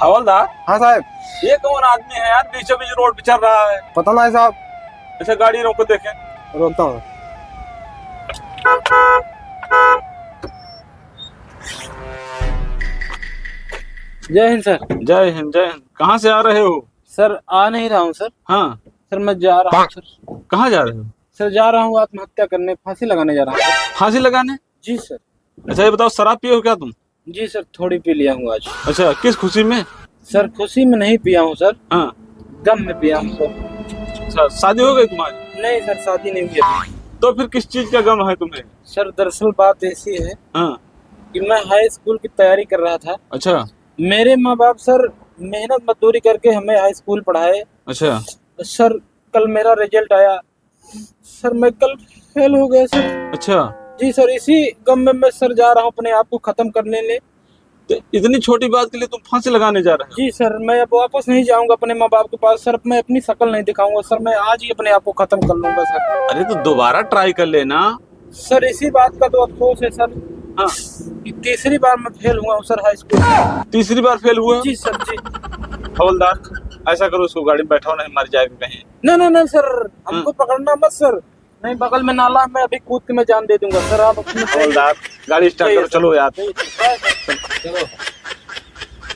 हवलदार, हाँ साहब। ये कौन आदमी है यार, बीचों बीच रोड पे चल रहा है? पता नहीं साहब। अच्छा, गाड़ी रोको, देखें। रोकता हूँ। जय हिंद सर। जय हिंद, जय हिंद। कहाँ से आ रहे हो? सर आ नहीं रहा हूँ सर। हाँ, सर मैं जा रहा हूँ सर। कहाँ जा रहे हो? सर जा रहा हूँ आत्महत्या करने, फांसी लगाने जा रहा हूँ। फांसी लगाने? जी सर। अच्छा, ये बताओ, शराब पिए हो क्या तुम? जी सर, थोड़ी पी लिया हूँ आज। अच्छा, किस खुशी में? सर खुशी में नहीं पिया हूँ सर, हाँ। गम में पिया हूँ सर। अच्छा, शादी हो गई तुम्हारी? नहीं सर, शादी नहीं हुई अभी। तो फिर किस चीज का गम है तुम्हें? सर दरअसल बात ऐसी है हाँ। कि मैं हाई स्कूल की तैयारी कर रहा था। अच्छा। मेरे माँ बाप सर मेहनत मजदूरी करके हमें हाई स्कूल पढ़ाए। अच्छा। सर कल मेरा रिजल्ट आया, सर मैं कल फेल हो गया सर। अच्छा, जी सर, इसी गम में मैं सर जा रहा हूँ अपने आप को खत्म करने ले। तो इतनी छोटी बात के लिए तुम फांसी लगाने जा रहे हो? जी सर, मैं अब वापस नहीं जाऊंगा अपने माँ बाप के पास सर, मैं अपनी शक्ल नहीं दिखाऊंगा सर, मैं आज ही अपने आप को खत्म कर लूंगा सर। अरे तो दोबारा ट्राई कर लेना। सर इसी बात का तो अफसोस है सर हाँ। कि तीसरी बार मैं फेल हुआ हूँ सर हाई स्कूल में। तीसरी बार फेल हुआ? जी सर जी। हवलदार, ऐसा करो, उसको गाड़ी में बैठाओ, नहीं मर जाएगा कहीं। नहीं नहीं नहीं सर, हमको पकड़ना मत सर। नहीं, बगल में नाला है, मैं अभी कूद के मैं जान दे दूंगा सर। आप अपने हवलदार, गाड़ी स्टार्ट करो, चलो यार। चलो।